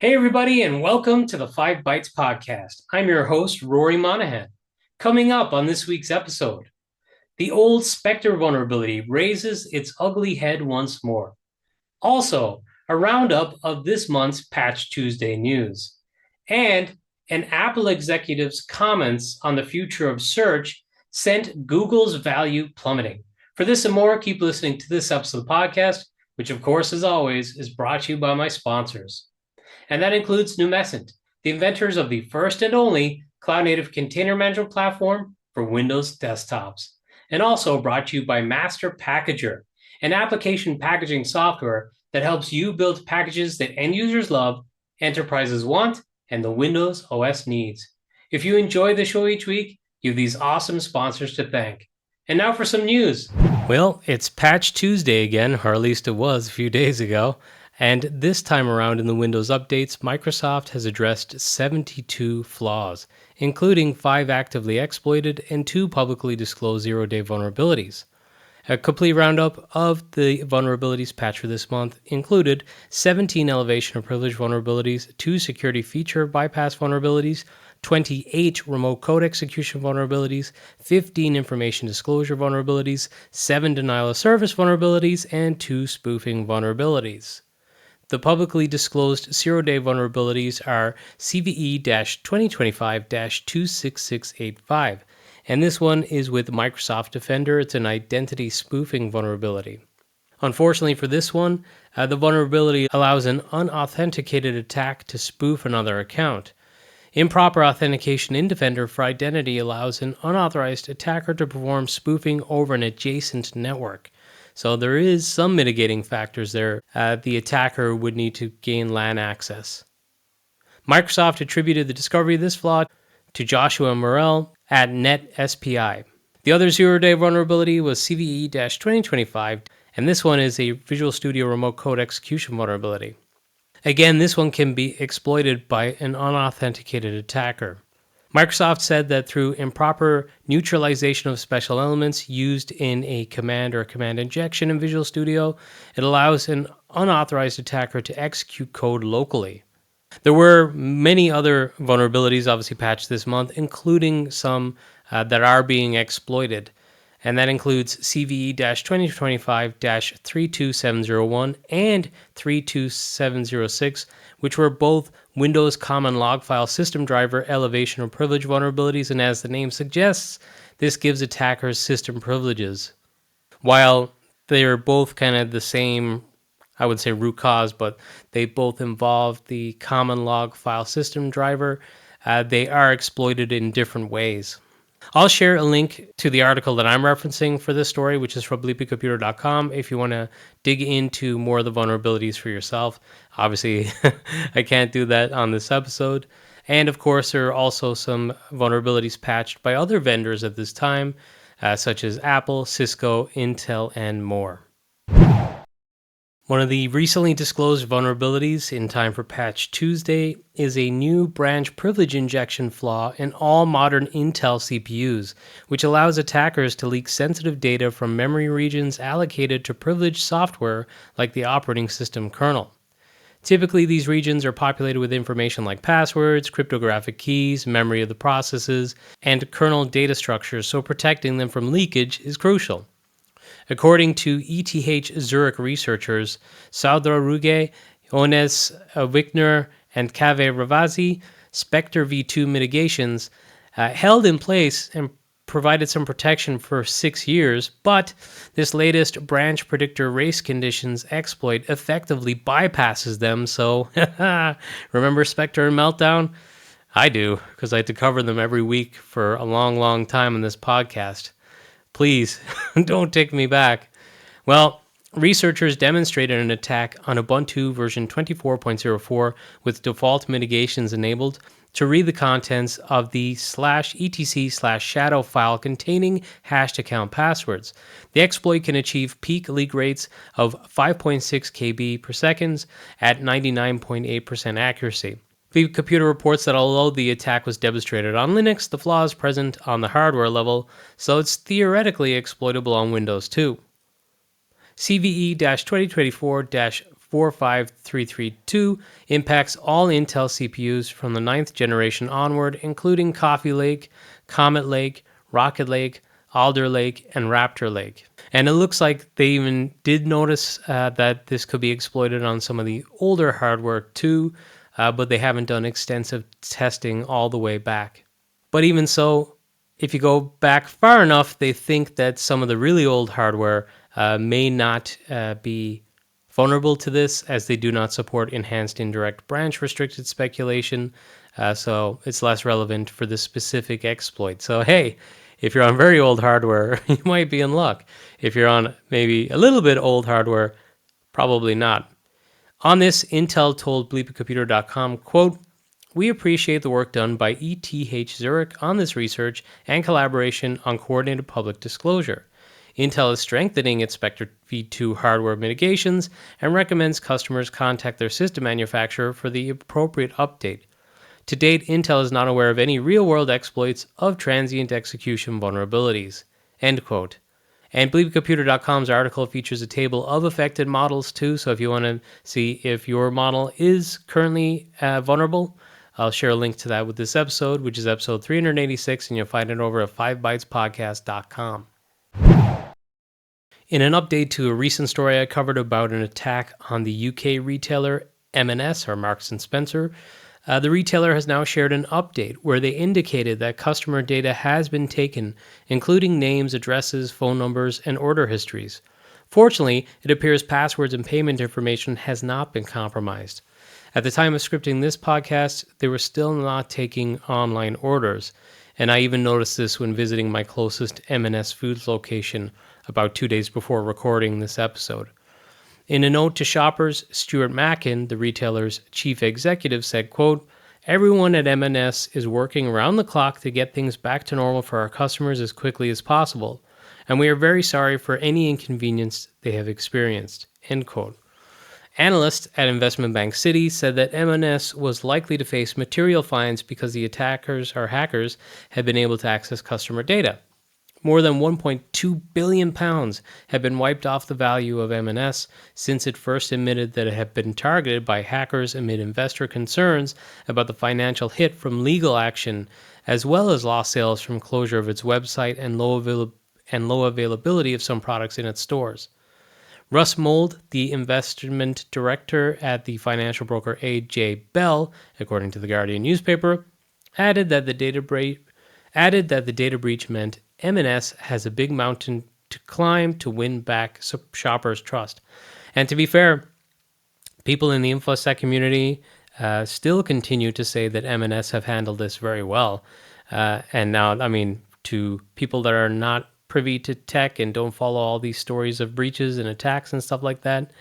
Hey, everybody, and welcome to the 5 Bytes podcast. I'm your host, Rory Monahan. Coming up on this week's episode, the old Spectre vulnerability raises its ugly head once more. Also, a roundup of this month's Patch Tuesday news. And an Apple executive's comments on the future of search sent Google's value plummeting. For this and more, keep listening to this episode of the podcast, which, of course, as always, is brought to you by my sponsors. And that includes Numescent, the inventors of the first and only cloud-native container management platform for Windows desktops. And also brought to you by Master Packager, an application packaging software that helps you build packages that end users love, enterprises want, and the Windows OS needs. If you enjoy the show each week, you have these awesome sponsors to thank. And now for some news. Well, it's Patch Tuesday again, or at least it was a few days ago. And this time around in the Windows updates, Microsoft has addressed 72 flaws, including 5 actively exploited and 2 publicly disclosed zero-day vulnerabilities. A complete roundup of the vulnerabilities patched for this month included 17 elevation of privilege vulnerabilities, 2 security feature bypass vulnerabilities, 28 remote code execution vulnerabilities, 15 information disclosure vulnerabilities, 7 denial of service vulnerabilities, and 2 spoofing vulnerabilities. The publicly disclosed zero-day vulnerabilities are CVE-2025-26685, and this one is with Microsoft Defender. It's an identity spoofing vulnerability. Unfortunately for this one, the vulnerability allows an unauthenticated attack to spoof another account. Improper authentication in Defender for identity allows an unauthorized attacker to perform spoofing over an adjacent network. So there is some mitigating factors there. The attacker would need to gain LAN access. Microsoft attributed the discovery of this flaw to Joshua Morel at NetSPI. The other zero-day vulnerability was CVE-2025, and this one is a Visual Studio remote code execution vulnerability. Again, this one can be exploited by an unauthenticated attacker. Microsoft said that through improper neutralization of special elements used in a command or command injection in Visual Studio, it allows an unauthorized attacker to execute code locally. There were many other vulnerabilities obviously patched this month, including some that are being exploited. And that includes CVE-2025-32701 and 32706, which were both Windows Common Log File System Driver elevation of privilege vulnerabilities, and as the name suggests, this gives attackers system privileges. While they're both kind of the same, I would say root cause, but they both involve the Common Log File System Driver, they are exploited in different ways. I'll share a link to the article that I'm referencing for this story, which is from bleepycomputer.com, if you want to dig into more of the vulnerabilities for yourself. Obviously, I can't do that on this episode. And of course, there are also some vulnerabilities patched by other vendors at this time, such as Apple, Cisco, Intel, and more. One of the recently disclosed vulnerabilities in time for Patch Tuesday is a new branch privilege injection flaw in all modern Intel CPUs, which allows attackers to leak sensitive data from memory regions allocated to privileged software like the operating system kernel. Typically, these regions are populated with information like passwords, cryptographic keys, memory of the processes, and kernel data structures, so protecting them from leakage is crucial. According to ETH Zurich researchers Saudra Ruge, Ones Wickner, and Kaveh Ravazi, Spectre v2 mitigations held in place and provided some protection for 6 years, but this latest branch predictor race conditions exploit effectively bypasses them. So, remember Spectre and Meltdown? I do, because I had to cover them every week for a long, long time on this podcast. Please, don't take me back. Well, researchers demonstrated an attack on Ubuntu version 24.04 with default mitigations enabled to read the contents of the /etc/shadow file containing hashed account passwords. The exploit can achieve peak leak rates of 5.6 KB per second at 99.8% accuracy. The computer reports that although the attack was demonstrated on Linux, the flaw is present on the hardware level, so it's theoretically exploitable on Windows too. CVE-2024- 45332 impacts all Intel CPUs from the 9th generation onward, including Coffee Lake, Comet Lake, Rocket Lake, Alder Lake, and Raptor Lake. And it looks like they even did notice that this could be exploited on some of the older hardware too, but they haven't done extensive testing all the way back. But even so, if you go back far enough, they think that some of the really old hardware may not be vulnerable to this, as they do not support enhanced indirect branch restricted speculation, so it's less relevant for this specific exploit. So hey, if you're on very old hardware, you might be in luck. If you're on maybe a little bit old hardware, probably not. On this, Intel told bleepingcomputer.com, quote, "We appreciate the work done by ETH Zurich on this research and collaboration on coordinated public disclosure. Intel is strengthening its Spectre v2 hardware mitigations and recommends customers contact their system manufacturer for the appropriate update. To date, Intel is not aware of any real-world exploits of transient execution vulnerabilities." End quote. And BleepComputer.com's article features a table of affected models too, so if you want to see if your model is currently vulnerable, I'll share a link to that with this episode, which is episode 386, and you'll find it over at 5bytespodcast.com. In an update to a recent story I covered about an attack on the UK retailer M&S, or Marks & Spencer, the retailer has now shared an update where they indicated that customer data has been taken, including names, addresses, phone numbers, and order histories. Fortunately, it appears passwords and payment information has not been compromised. At the time of scripting this podcast, they were still not taking online orders, and I even noticed this when visiting my closest M&S Foods location about 2 days before recording this episode. In a note to shoppers, Stuart Mackin, the retailer's chief executive, said, quote, "Everyone at M&S is working around the clock to get things back to normal for our customers as quickly as possible, and we are very sorry for any inconvenience they have experienced." End quote. Analysts at investment bank Citi said that M&S was likely to face material fines because the attackers or hackers had been able to access customer data. More than £1.2 billion have been wiped off the value of M&S since it first admitted that it had been targeted by hackers amid investor concerns about the financial hit from legal action, as well as lost sales from closure of its website and low availability of some products in its stores. Russ Mould, the investment director at the financial broker A.J. Bell, according to the Guardian newspaper, added that the data breach meant M&S has a big mountain to climb to win back shoppers' trust. And to be fair, people in the InfoSec community still continue to say that M&S have handled this very well. And now, I mean, to people that are not privy to tech and don't follow all these stories of breaches and attacks and stuff like that,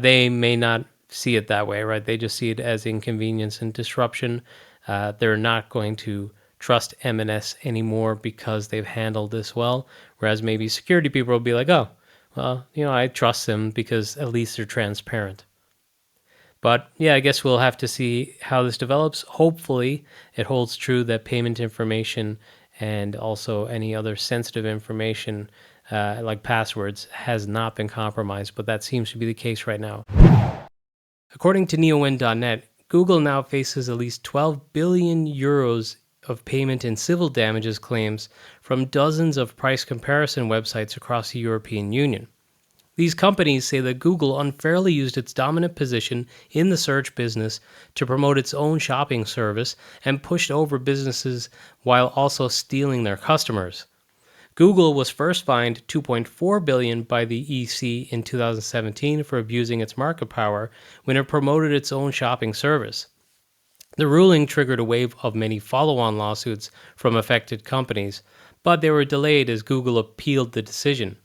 they may not see it that way, right? They just see it as inconvenience and disruption. They're not going to trust M&S anymore because they've handled this well, whereas maybe security people will be like, oh, well, I trust them because at least they're transparent. But yeah, I guess we'll have to see how this develops. Hopefully it holds true that payment information and also any other sensitive information like passwords has not been compromised, but that seems to be the case right now. According to neowin.net, Google now faces at least 12 billion euros of payment and civil damages claims from dozens of price comparison websites across the European Union. These companies say that Google unfairly used its dominant position in the search business to promote its own shopping service and pushed over businesses while also stealing their customers. Google was first fined $2.4 billion by the EC in 2017 for abusing its market power when it promoted its own shopping service. The ruling triggered a wave of many follow-on lawsuits from affected companies, but they were delayed as Google appealed the decision.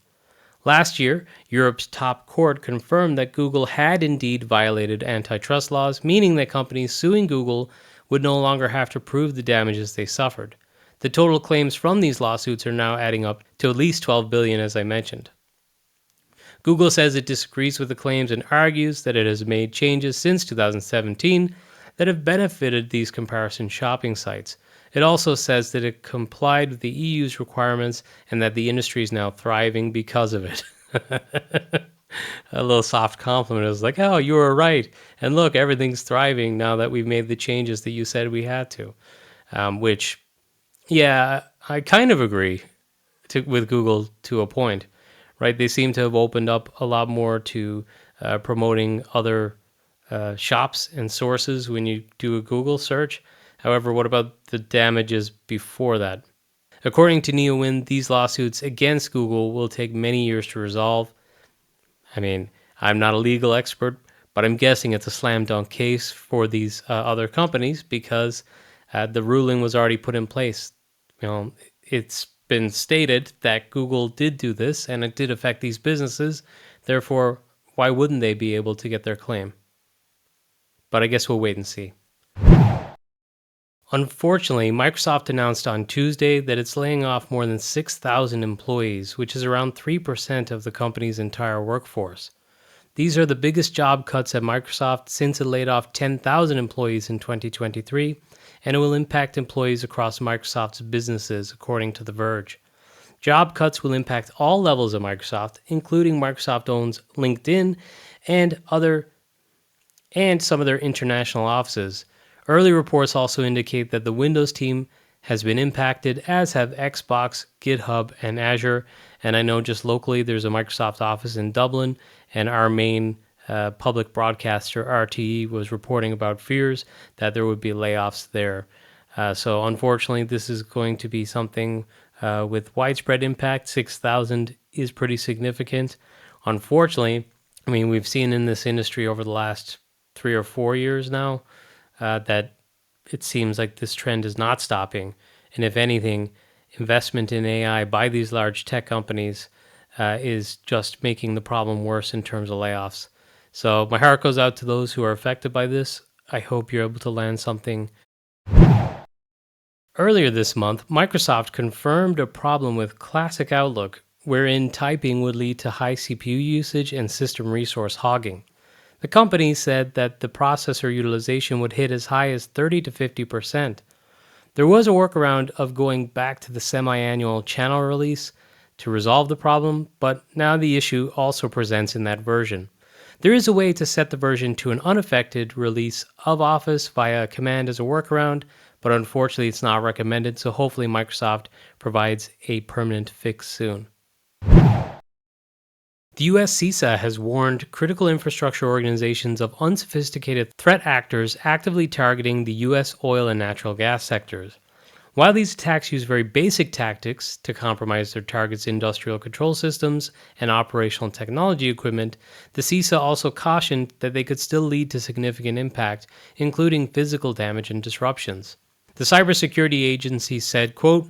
Last year, Europe's top court confirmed that Google had indeed violated antitrust laws, meaning that companies suing Google would no longer have to prove the damages they suffered. The total claims from these lawsuits are now adding up to at least $12 billion, as I mentioned. Google says it disagrees with the claims and argues that it has made changes since 2017 that have benefited these comparison shopping sites. It also says that it complied with the EU's requirements and that the industry is now thriving because of it. a little soft compliment. It was like, oh, you were right. And look, everything's thriving now that we've made the changes that you said we had to. Which, yeah, I kind of agree with Google to a point, right? They seem to have opened up a lot more to promoting other shops and sources when you do a Google search. However, what about the damages before that? According to NeoWind, these lawsuits against Google will take many years to resolve. I mean, I'm not a legal expert, but I'm guessing it's a slam dunk case for these other companies because the ruling was already put in place. You know, it's been stated that Google did do this and it did affect these businesses. Therefore, why wouldn't they be able to get their claim? But I guess we'll wait and see. Unfortunately, Microsoft announced on Tuesday that it's laying off more than 6,000 employees, which is around 3% of the company's entire workforce. These are the biggest job cuts at Microsoft since it laid off 10,000 employees in 2023, and it will impact employees across Microsoft's businesses, according to The Verge. Job cuts will impact all levels of Microsoft, including Microsoft owns LinkedIn and some of their international offices. Early reports also indicate that the Windows team has been impacted, as have Xbox, GitHub, and Azure. And I know just locally there's a Microsoft office in Dublin, and our main public broadcaster, RTE, was reporting about fears that there would be layoffs there. So unfortunately, this is going to be something with widespread impact. 6,000 is pretty significant. Unfortunately, I mean, we've seen in this industry over the last 3 or 4 years now that it seems like this trend is not stopping. And if anything, investment in AI by these large tech companies is just making the problem worse in terms of layoffs. So my heart goes out to those who are affected by this. I hope you're able to land something. Earlier this month, Microsoft confirmed a problem with Classic Outlook, wherein typing would lead to high CPU usage and system resource hogging. The company said that the processor utilization would hit as high as 30 to 50%. There was a workaround of going back to the semi-annual channel release to resolve the problem, but now the issue also presents in that version. There is a way to set the version to an unaffected release of Office via a command as a workaround, but unfortunately it's not recommended, so hopefully Microsoft provides a permanent fix soon. The US CISA has warned critical infrastructure organizations of unsophisticated threat actors actively targeting the US oil and natural gas sectors. While these attacks use very basic tactics to compromise their targets' industrial control systems and operational technology equipment, the CISA also cautioned that they could still lead to significant impact, including physical damage and disruptions. The cybersecurity agency said, quote,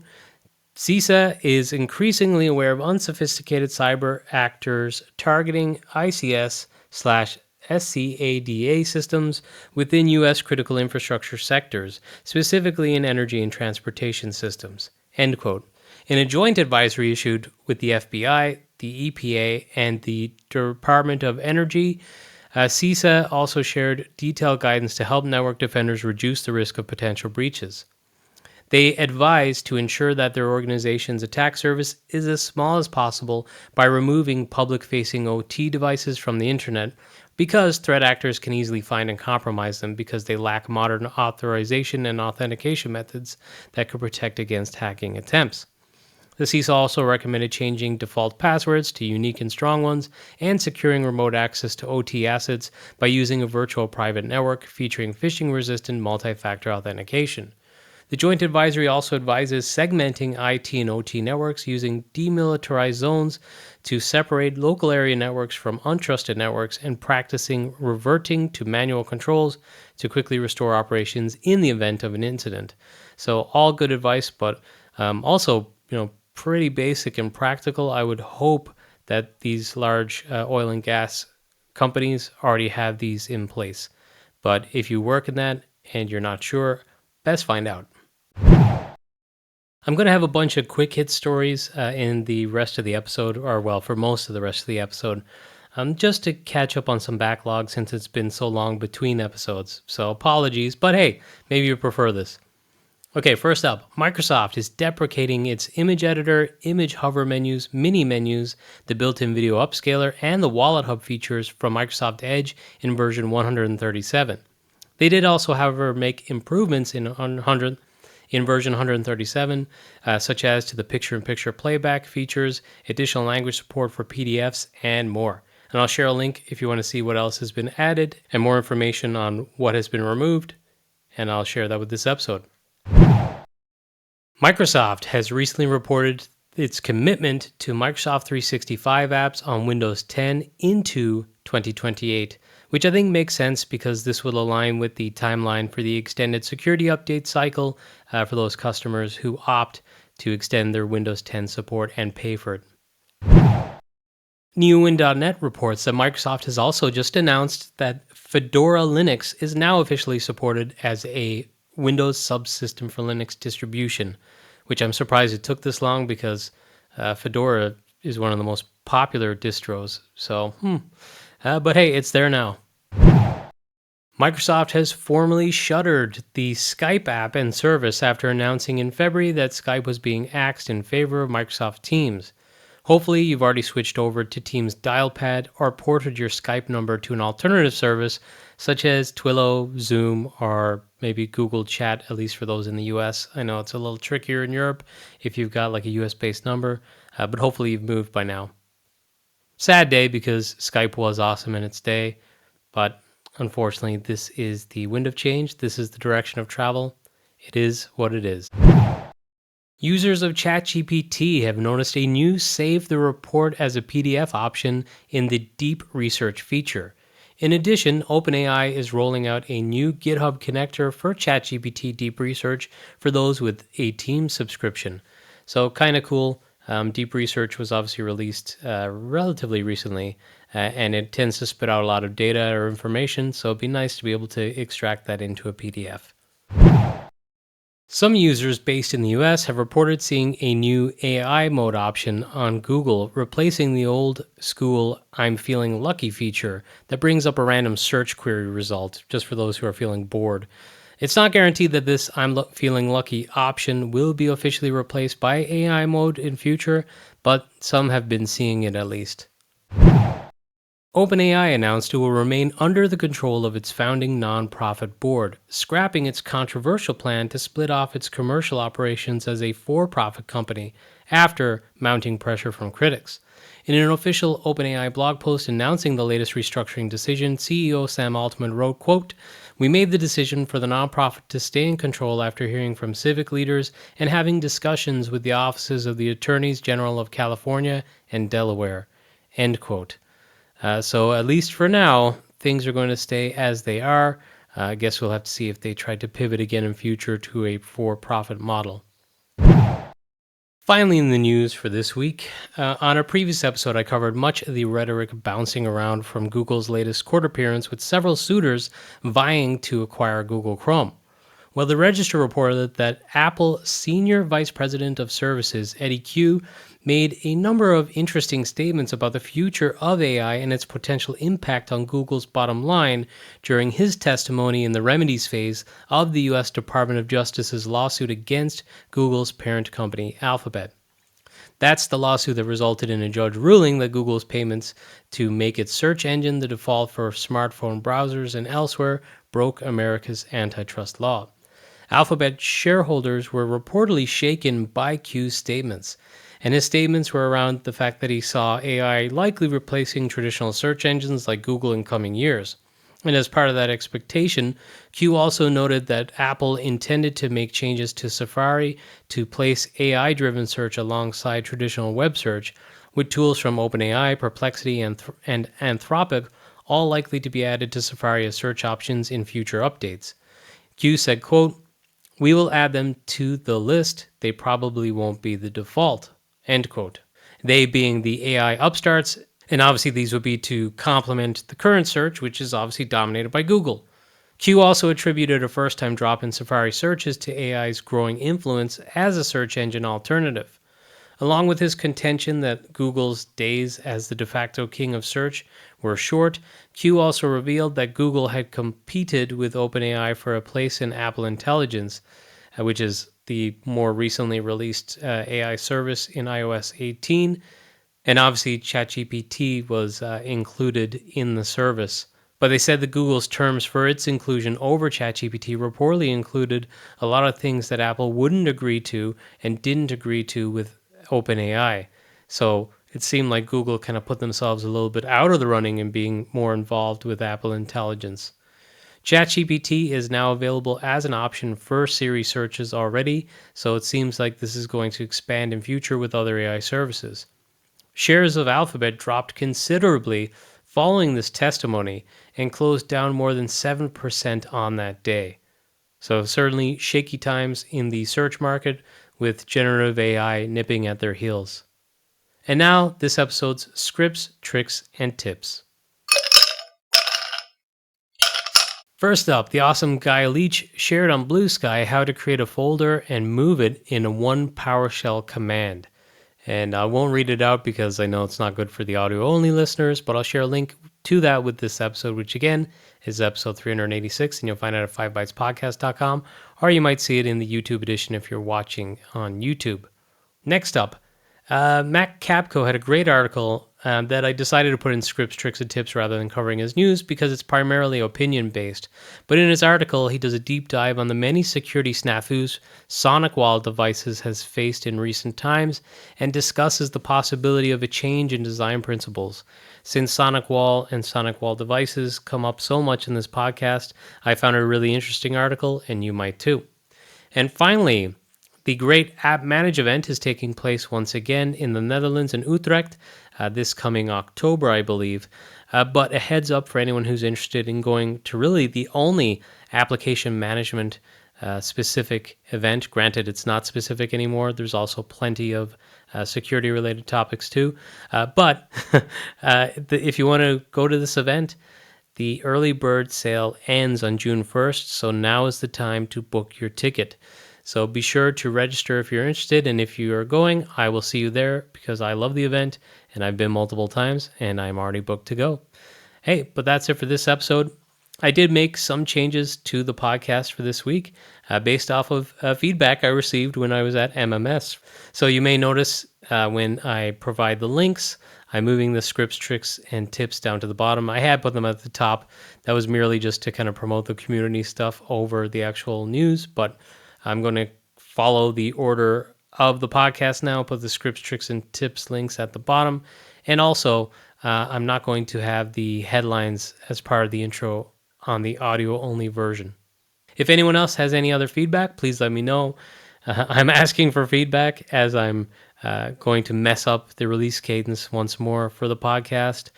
CISA is increasingly aware of unsophisticated cyber actors targeting ICS/SCADA systems within U.S. critical infrastructure sectors, specifically in energy and transportation systems. End quote. In a joint advisory issued with the FBI, the EPA, and the Department of Energy, CISA also shared detailed guidance to help network defenders reduce the risk of potential breaches. They advise to ensure that their organization's attack surface is as small as possible by removing public-facing OT devices from the internet, because threat actors can easily find and compromise them because they lack modern authorization and authentication methods that could protect against hacking attempts. The CISA also recommended changing default passwords to unique and strong ones and securing remote access to OT assets by using a virtual private network featuring phishing-resistant multi-factor authentication. The Joint Advisory also advises segmenting IT and OT networks using demilitarized zones to separate local area networks from untrusted networks and practicing reverting to manual controls to quickly restore operations in the event of an incident. So all good advice, but also pretty basic and practical. I would hope that these large oil and gas companies already have these in place. But if you work in that and you're not sure, best find out. I'm going to have a bunch of quick hit stories in the rest of the episode, or well, for most of the rest of the episode, just to catch up on some backlog since it's been so long between episodes. So apologies, but hey, maybe you prefer this. Okay, first up, Microsoft is deprecating its image editor, image hover menus, mini menus, the built-in video upscaler, and the Wallet Hub features from Microsoft Edge in version 137. They did also, however, make improvements in version 137, such as to the picture-in-picture playback features, additional language support for PDFs, and more. And I'll share a link if you want to see what else has been added and more information on what has been removed, and I'll share that with this episode. Microsoft has recently reported its commitment to Microsoft 365 apps on Windows 10 into 2028, which I think makes sense because this will align with the timeline for the extended security update cycle for those customers who opt to extend their Windows 10 support and pay for it. NewWin.net reports that Microsoft has also just announced that Fedora Linux is now officially supported as a Windows subsystem for Linux distribution, which I'm surprised it took this long because Fedora is one of the most popular distros. So, but hey, it's there now. Microsoft has formally shuttered the Skype app and service after announcing in February that Skype was being axed in favor of Microsoft Teams. Hopefully, you've already switched over to Teams Dialpad or ported your Skype number to an alternative service such as Twilio, Zoom, or maybe Google Chat, at least for those in the US. I know it's a little trickier in Europe if you've got like a US-based number, but hopefully you've moved by now. Sad day because Skype was awesome in its day, but unfortunately, this is the wind of change. This is the direction of travel. It is what it is. Users of ChatGPT have noticed a new Save the Report as a PDF option in the Deep Research feature. In addition, OpenAI is rolling out a new GitHub connector for ChatGPT Deep Research for those with a Teams subscription. So kind of cool. Deep Research was obviously released relatively recently, and it tends to spit out a lot of data or information, so it'd be nice to be able to extract that into a PDF. Some users based in the US have reported seeing a new AI mode option on Google, replacing the old school I'm feeling lucky feature that brings up a random search query result, just for those who are feeling bored. It's not guaranteed that this I'm feeling lucky option will be officially replaced by AI mode in future, but some have been seeing it at least. OpenAI announced it will remain under the control of its founding nonprofit board, scrapping its controversial plan to split off its commercial operations as a for-profit company after mounting pressure from critics. In an official OpenAI blog post announcing the latest restructuring decision, CEO Sam Altman wrote, quote, "We made the decision for the nonprofit to stay in control after hearing from civic leaders and having discussions with the offices of the Attorneys General of California and Delaware." End quote. So at least for now, things are going to stay as they are. I guess we'll have to see if they try to pivot again in future to a for-profit model. Finally, in the news for this week, on a previous episode, I covered much of the rhetoric bouncing around from Google's latest court appearance with several suitors vying to acquire Google Chrome. Well, the Register reported that Apple Senior Vice President of Services, Eddie Q, made a number of interesting statements about the future of AI and its potential impact on Google's bottom line during his testimony in the remedies phase of the U.S. Department of Justice's lawsuit against Google's parent company, Alphabet. That's the lawsuit that resulted in a judge ruling that Google's payments to make its search engine the default for smartphone browsers and elsewhere broke America's antitrust law. Alphabet shareholders were reportedly shaken by Q's statements, and his statements were around the fact that he saw AI likely replacing traditional search engines like Google in coming years. And as part of that expectation, Q also noted that Apple intended to make changes to Safari to place AI-driven search alongside traditional web search, with tools from OpenAI, Perplexity, and Anthropic all likely to be added to Safari as search options in future updates. Q said, quote, "We will add them to the list. They probably won't be the default." End quote. They being the AI upstarts, and obviously these would be to complement the current search, which is obviously dominated by Google. Q also attributed a first-time drop in Safari searches to AI's growing influence as a search engine alternative. Along with his contention that Google's days as the de facto king of search were short, Q also revealed that Google had competed with OpenAI for a place in Apple Intelligence, which is the more recently released AI service in iOS 18. And obviously, ChatGPT was included in the service. But they said that Google's terms for its inclusion over ChatGPT reportedly included a lot of things that Apple wouldn't agree to and didn't agree to with OpenAI. So it seemed like Google kind of put themselves a little bit out of the running and being more involved with Apple Intelligence. ChatGPT is now available as an option for Siri searches already, so it seems like this is going to expand in future with other AI services. Shares of Alphabet dropped considerably following this testimony and closed down more than 7% on that day. So, certainly shaky times in the search market with generative AI nipping at their heels. And now, this episode's scripts, tricks, and tips. First up, the awesome Guy Leach shared on Blue Sky how to create a folder and move it in one PowerShell command. And I won't read it out because I know it's not good for the audio-only listeners, but I'll share a link to that with this episode, which again is episode 386, and you'll find it at 5bytespodcast.com, or you might see it in the YouTube edition if you're watching on YouTube. Next up, Matt Capco had a great article that I decided to put in scripts, tricks, and tips rather than covering as news because it's primarily opinion-based. But in his article, he does a deep dive on the many security snafus SonicWall devices has faced in recent times and discusses the possibility of a change in design principles. Since SonicWall and SonicWall devices come up so much in this podcast, I found it a really interesting article, and you might too. And finally, the great AppManagEvent is taking place once again in the Netherlands in Utrecht this coming October, I believe. But a heads up for anyone who's interested in going to really the only application management specific event. Granted, it's not specific anymore. There's also plenty of security related topics too. But if you want to go to this event, the early bird sale ends on June 1st. So now is the time to book your ticket. So be sure to register if you're interested, and if you are going, I will see you there because I love the event, and I've been multiple times, and I'm already booked to go. Hey, but that's it for this episode. I did make some changes to the podcast for this week based off of feedback I received when I was at MMS. So you may notice when I provide the links, I'm moving the scripts, tricks, and tips down to the bottom. I had put them at the top. That was merely just to kind of promote the community stuff over the actual news, but I'm going to follow the order of the podcast now, put the scripts, tricks, and tips links at the bottom. And also, I'm not going to have the headlines as part of the intro on the audio-only version. If anyone else has any other feedback, please let me know. I'm asking for feedback as I'm going to mess up the release cadence once more for the podcast.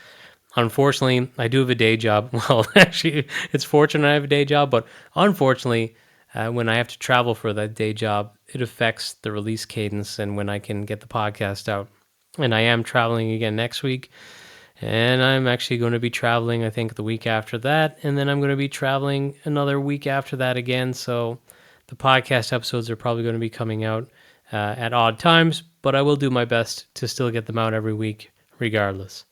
Unfortunately, I do have a day job. Well, actually, it's fortunate I have a day job, but unfortunately, when I have to travel for that day job, it affects the release cadence and when I can get the podcast out. And I am traveling again next week, and I'm actually going to be traveling, I think, the week after that, and then I'm going to be traveling another week after that again, so the podcast episodes are probably going to be coming out at odd times, but I will do my best to still get them out every week regardless.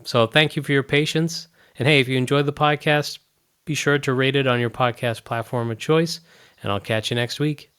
So thank you for your patience, and hey, if you enjoyed the podcast, be sure to rate it on your podcast platform of choice, and I'll catch you next week.